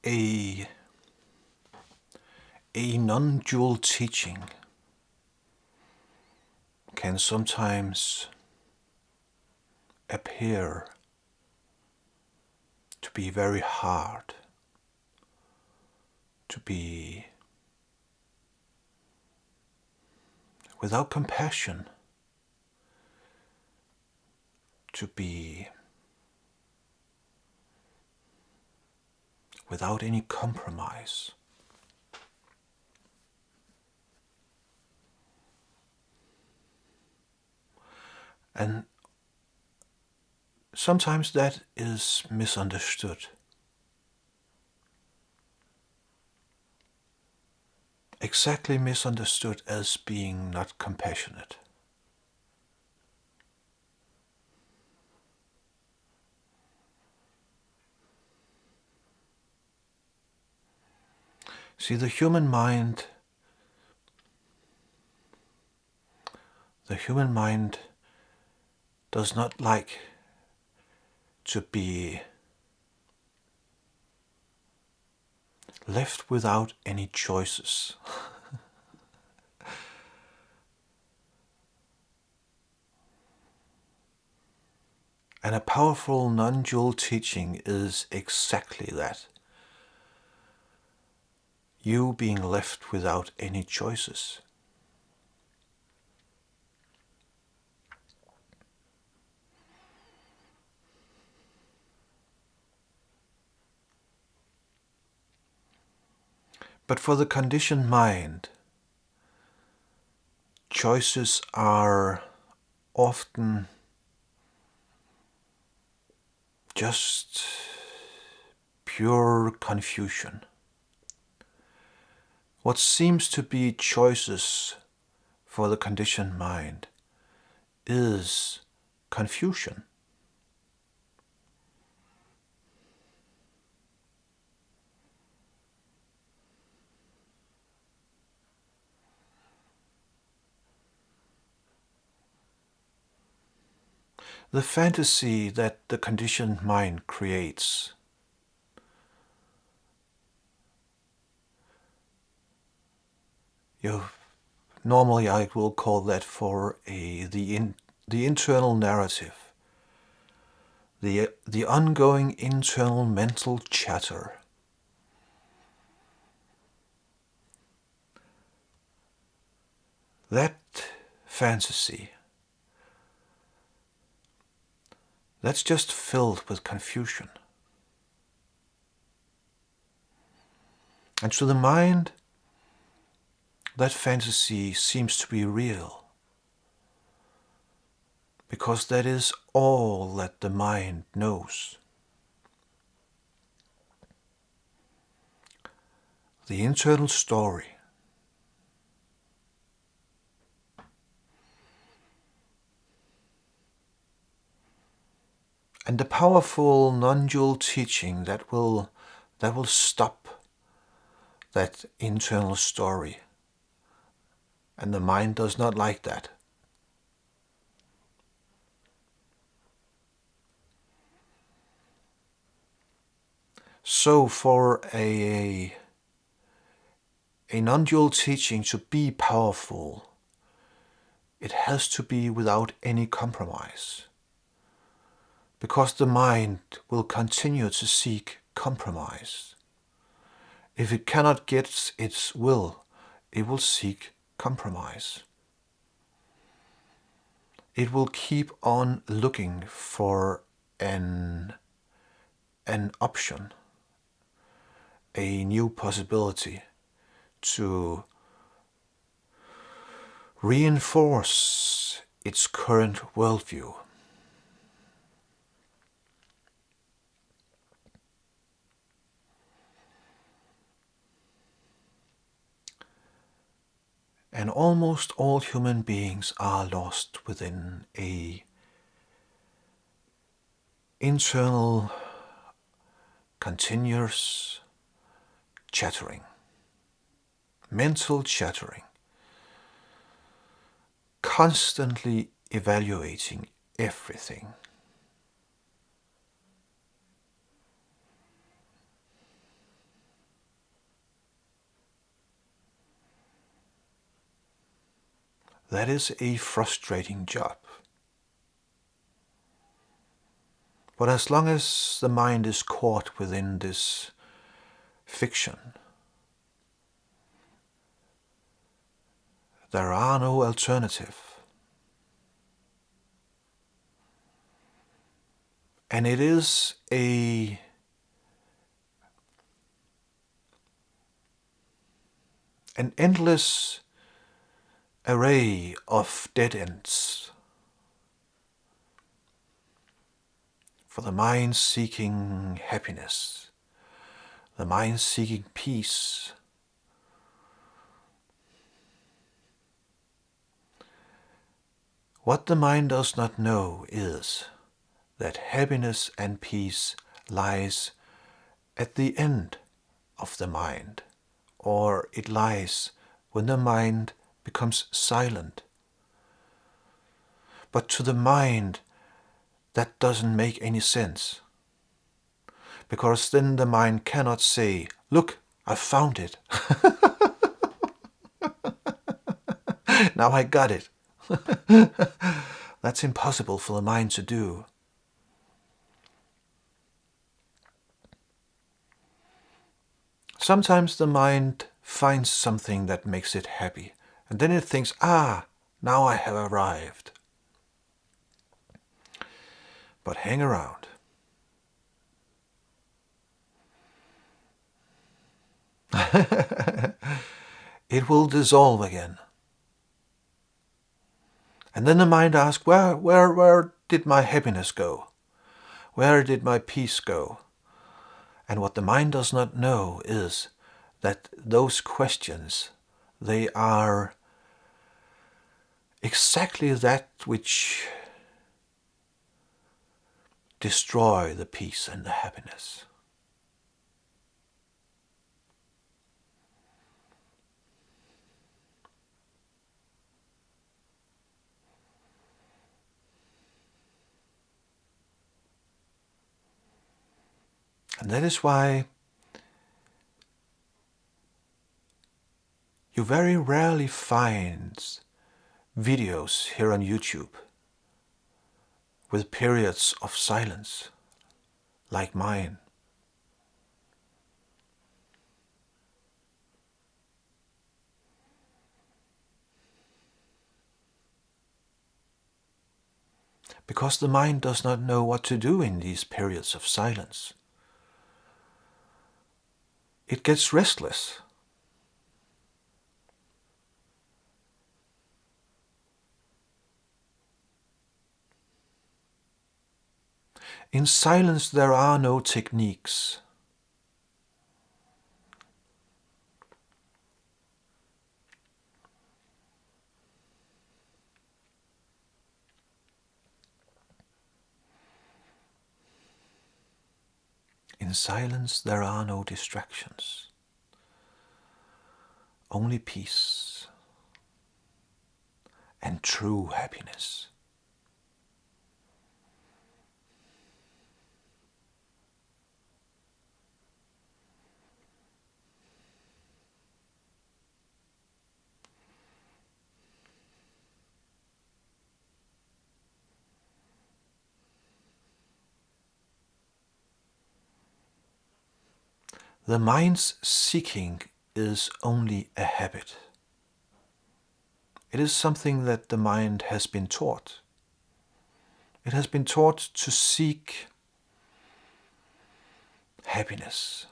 a non-dual teaching can sometimes appear to be very hard, to be without compassion, to be without any compromise. And sometimes that is misunderstood. Exactly misunderstood as being not compassionate. See, the human mind does not like to be left without any choices. And a powerful non-dual teaching is exactly that. You being left without any choices. But for the conditioned mind, choices are often just pure confusion. What seems to be choices for the conditioned mind is confusion. The fantasy that the conditioned mind creates normally I will call that for the internal narrative, the ongoing internal mental chatter. That fantasy, that's just filled with confusion. And to the mind, that fantasy seems to be real, because that is all that the mind knows. The internal story. And the powerful non-dual teaching that will stop that internal story. And the mind does not like that. So for a non-dual teaching to be powerful, it has to be without any compromise. Because the mind will continue to seek compromise. If it cannot get its will, it will seek compromise. It will keep on looking for an option, a new possibility to reinforce its current worldview. And almost all human beings are lost within a internal, continuous chattering, mental chattering, constantly evaluating everything. that is a frustrating job. But as long as the mind is caught within this fiction, there are no alternative. And it is an endless array of dead ends for the mind seeking happiness, the mind seeking peace. What the mind does not know is that happiness and peace lies at the end of the mind, or it lies when the mind becomes silent. But to the mind, that doesn't make any sense, because then the mind cannot say, "Look, I found it. Now I got it." That's impossible for the mind to do. Sometimes the mind finds something that makes it happy, and then it thinks, now I have arrived. But hang around. It will dissolve again. And then the mind asks, where did my happiness go? Where did my peace go? And what the mind does not know is that those questions, they are exactly that which destroy the peace and the happiness. And that is why you very rarely find videos here on YouTube with periods of silence like mine. Because the mind does not know what to do in these periods of silence. It gets restless. In silence there are no techniques. In silence there are no distractions. Only peace and true happiness. The mind's seeking is only a habit. It is something that the mind has been taught. It has been taught to seek happiness.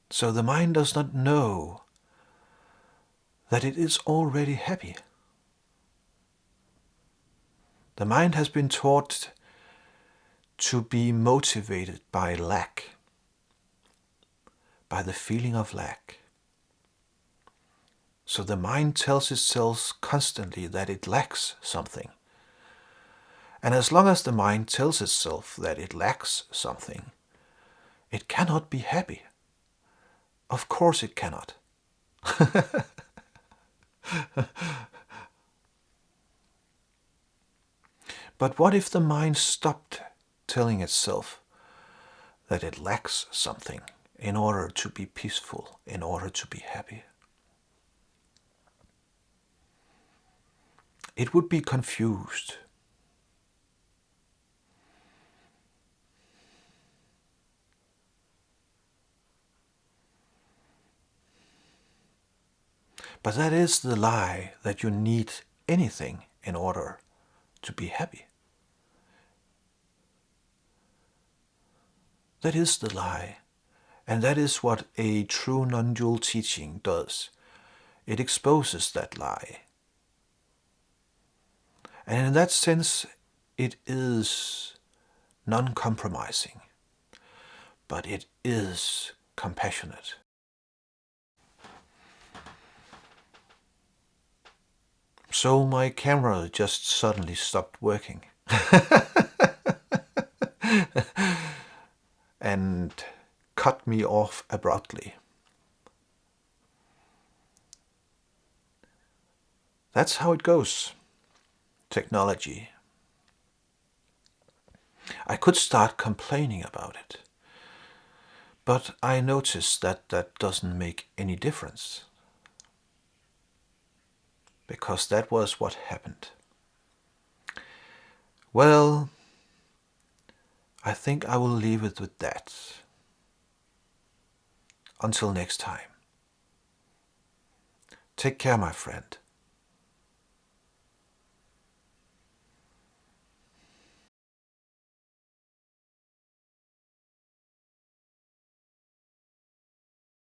So the mind does not know that it is already happy. The mind has been taught to be motivated by lack, by the feeling of lack. So the mind tells itself constantly that it lacks something. And as long as the mind tells itself that it lacks something, it cannot be happy. Of course it cannot. But what if the mind stopped telling itself that it lacks something in order to be peaceful, in order to be happy? it would be confused. But that is the lie, that you need anything in order to be happy. That is the lie. And that is what a true non-dual teaching does. It exposes that lie. And in that sense, it is non-compromising, but it is compassionate. So my camera just suddenly stopped working. And cut me off abruptly. That's how it goes. Technology. I could start complaining about it, but I noticed that that doesn't make any difference, because that was what happened. Well, I think I will leave it with that. Until next time. Take care, my friend.